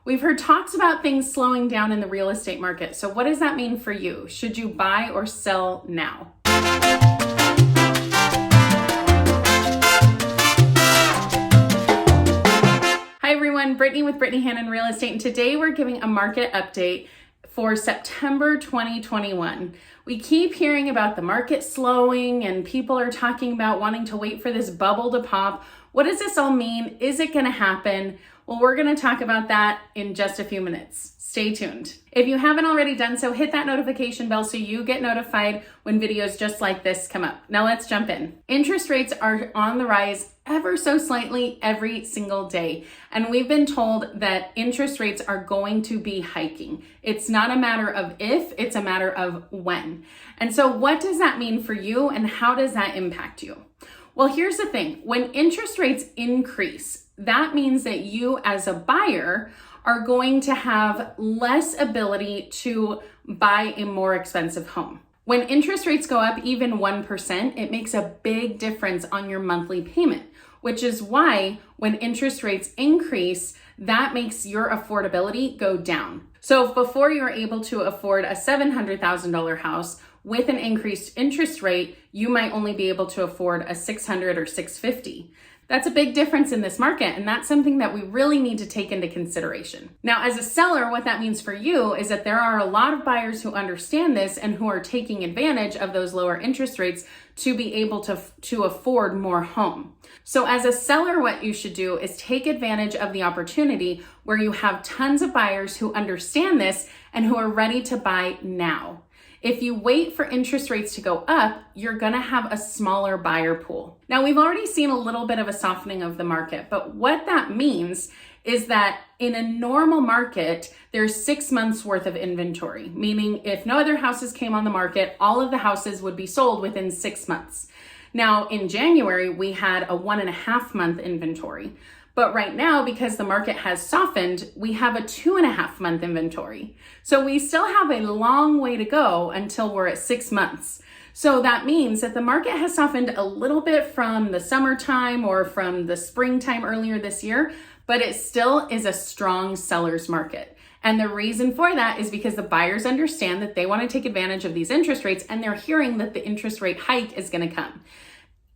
We've heard talks about things slowing down in the real estate market. So what does that mean for you? Should you buy or sell now? Hi everyone, Brittany with Brittany Hannon Real Estate, and today we're giving a market update for September 2021. We keep hearing about the market slowing and people are talking about wanting to wait for this bubble to pop. What does this all mean? Is it going to happen? Well, we're going to talk about that in just a few minutes. Stay tuned. If you haven't already done so, hit that notification bell so you get notified when videos just like this come up. Now let's jump in. Interest rates are on the rise ever so slightly every single day. And we've been told that interest rates are going to be hiking. It's not a matter of if, it's a matter of when. And so what does that mean for you and how does that impact you? Well, here's the thing. When interest rates increase, that means that you as a buyer are going to have less ability to buy a more expensive home. When interest rates go up even 1%, it makes a big difference on your monthly payment, which is why when interest rates increase, that makes your affordability go down. So if before you were able to afford a $700,000 house, with an increased interest rate, you might only be able to afford a $600,000 or $650,000. That's a big difference in this market, and that's something that we really need to take into consideration. Now, as a seller, what that means for you is that there are a lot of buyers who understand this and who are taking advantage of those lower interest rates to be able to afford more home. So as a seller, what you should do is take advantage of the opportunity where you have tons of buyers who understand this and who are ready to buy now. If you wait for interest rates to go up, you're gonna have a smaller buyer pool. Now, we've already seen a little bit of a softening of the market, but what that means is that in a normal market, there's 6 months worth of inventory, meaning if no other houses came on the market, all of the houses would be sold within 6 months. Now, in January, we had a 1.5 month inventory. But right now, because the market has softened, we have a 2.5 month inventory. So we still have a long way to go until we're at 6 months. So that means that the market has softened a little bit from the summertime or from the springtime earlier this year, but it still is a strong seller's market. And the reason for that is because the buyers understand that they want to take advantage of these interest rates and they're hearing that the interest rate hike is going to come.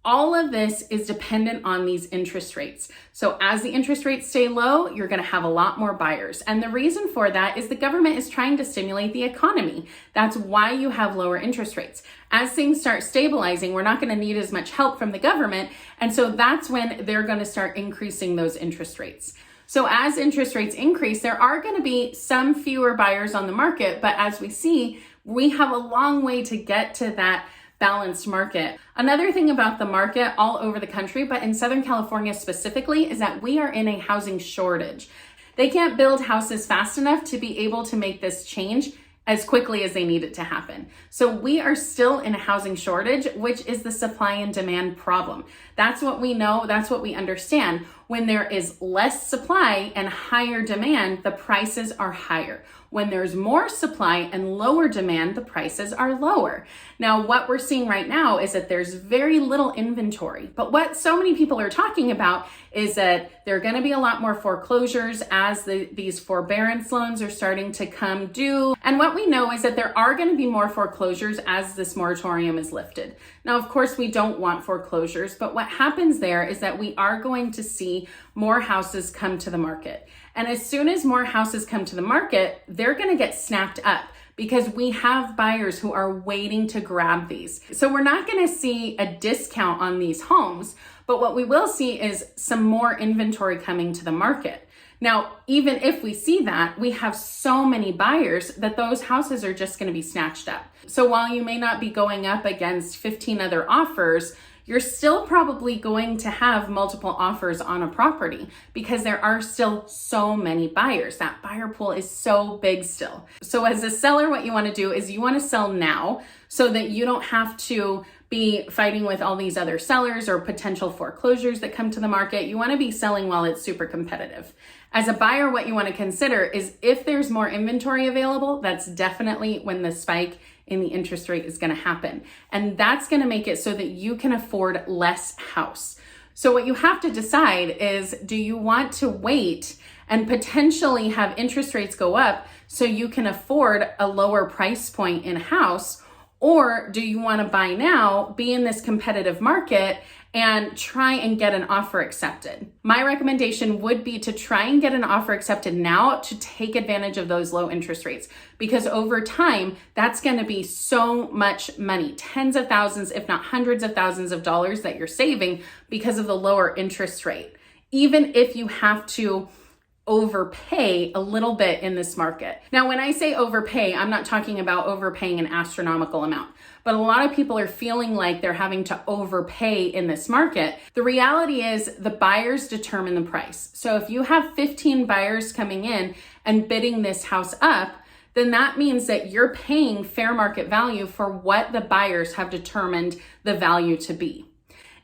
All of this is dependent on these interest rates. So as the interest rates stay low, you're going to have a lot more buyers. And the reason for that is the government is trying to stimulate the economy. That's why you have lower interest rates. As things start stabilizing, we're not going to need as much help from the government. And so that's when they're going to start increasing those interest rates. So as interest rates increase, there are going to be some fewer buyers on the market. But as we see, we have a long way to get to that balanced market. Another thing about the market all over the country, but in Southern California specifically, is that we are in a housing shortage. They can't build houses fast enough to be able to make this change as quickly as they need it to happen. So we are still in a housing shortage, which is the supply and demand problem. That's what we know, that's what we understand. When there is less supply and higher demand, the prices are higher. When there's more supply and lower demand, the prices are lower. Now, what we're seeing right now is that there's very little inventory. But what so many people are talking about is that there are going to be a lot more foreclosures as these forbearance loans are starting to come due. And what we know is that there are going to be more foreclosures as this moratorium is lifted. Now, of course, we don't want foreclosures, but what happens there is that we are going to see more houses come to the market. And as soon as more houses come to the market, they're going to get snapped up because we have buyers who are waiting to grab these. So we're not going to see a discount on these homes, but what we will see is some more inventory coming to the market. Now, even if we see that, we have so many buyers that those houses are just going to be snatched up. So while you may not be going up against 15 other offers, you're still probably going to have multiple offers on a property because there are still so many buyers. That buyer pool is so big still. So as a seller, what you want to do is you want to sell now so that you don't have to be fighting with all these other sellers or potential foreclosures that come to the market. You want to be selling while it's super competitive. As a buyer, what you want to consider is if there's more inventory available, that's definitely when the spike in the interest rate is going to happen. And that's going to make it so that you can afford less house. So what you have to decide is, do you want to wait and potentially have interest rates go up so you can afford a lower price point in a house? Or do you want to buy now, be in this competitive market, and try and get an offer accepted? My recommendation would be to try and get an offer accepted now to take advantage of those low interest rates, because over time, that's going to be so much money, tens of thousands, if not hundreds of thousands of dollars that you're saving because of the lower interest rate. Even if you have to overpay a little bit in this market. Now, when I say overpay, I'm not talking about overpaying an astronomical amount, but a lot of people are feeling like they're having to overpay in this market. The reality is the buyers determine the price. So if you have 15 buyers coming in and bidding this house up, then that means that you're paying fair market value for what the buyers have determined the value to be.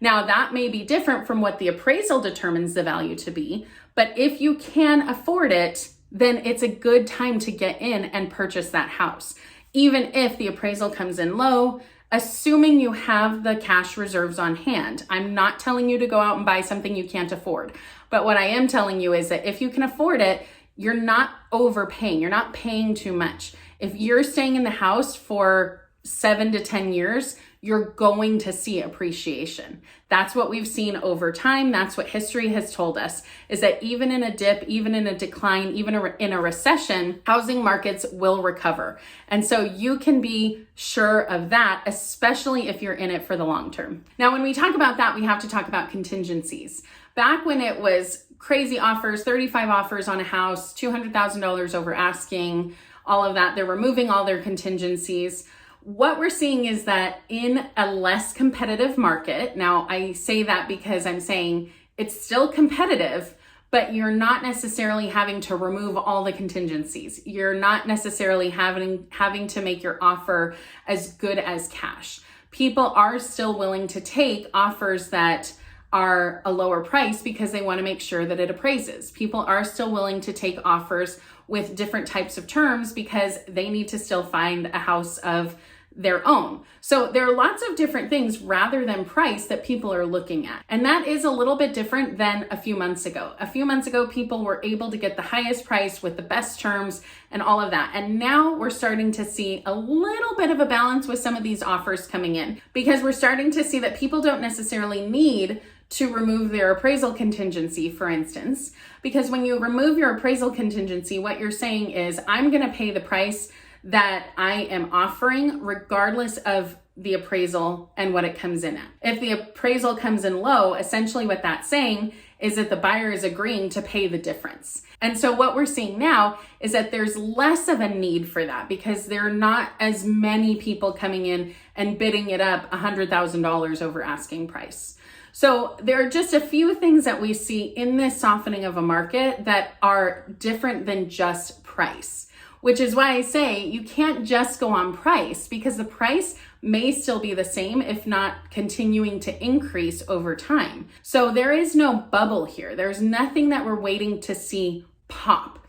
Now, that may be different from what the appraisal determines the value to be, but if you can afford it, then it's a good time to get in and purchase that house. Even if the appraisal comes in low, assuming you have the cash reserves on hand. I'm not telling you to go out and buy something you can't afford, but what I am telling you is that if you can afford it, you're not overpaying, you're not paying too much. If you're staying in the house for 7 to 10 years, you're going to see appreciation. That's what we've seen over time. That's what history has told us, is that even in a dip, even in a decline, even in a recession, housing markets will recover. And so you can be sure of that, especially if you're in it for the long term. Now, when we talk about that, we have to talk about contingencies. Back when it was crazy offers, 35 offers on a house, $200,000 over asking, all of that, they're removing all their contingencies. What we're seeing is that in a less competitive market, now I say that because I'm saying it's still competitive, but you're not necessarily having to remove all the contingencies. You're not necessarily having to make your offer as good as cash. People are still willing to take offers that are a lower price because they want to make sure that it appraises. People are still willing to take offers with different types of terms because they need to still find a house of their own. So there are lots of different things rather than price that people are looking at. And that is a little bit different than a few months ago. A few months ago, people were able to get the highest price with the best terms and all of that. And now we're starting to see a little bit of a balance with some of these offers coming in, because we're starting to see that people don't necessarily need to remove their appraisal contingency, for instance, because when you remove your appraisal contingency, what you're saying is, I'm going to pay the price that I am offering regardless of the appraisal and what it comes in at. If the appraisal comes in low, essentially what that's saying is that the buyer is agreeing to pay the difference. And so what we're seeing now is that there's less of a need for that because there are not as many people coming in and bidding it up $100,000 over asking price. So there are just a few things that we see in this softening of a market that are different than just price, which is why I say you can't just go on price, because the price may still be the same, if not continuing to increase over time. So there is no bubble here. There's nothing that we're waiting to see pop.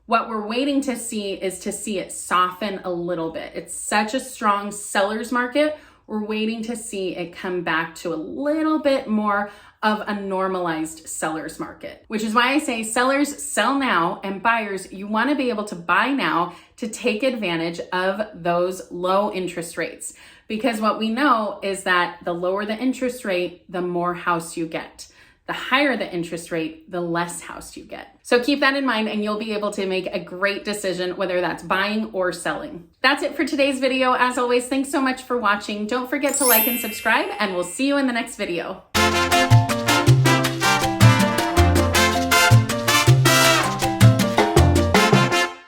What we're waiting to see is to see it soften a little bit. It's such a strong seller's market. We're waiting to see it come back to a little bit more of a normalized seller's market, which is why I say sellers sell now, and buyers, you want to be able to buy now to take advantage of those low interest rates. Because what we know is that the lower the interest rate, the more house you get. The higher the interest rate, the less house you get. So keep that in mind and you'll be able to make a great decision, whether that's buying or selling. That's it for today's video. As always, thanks so much for watching. Don't forget to like and subscribe, and we'll see you in the next video.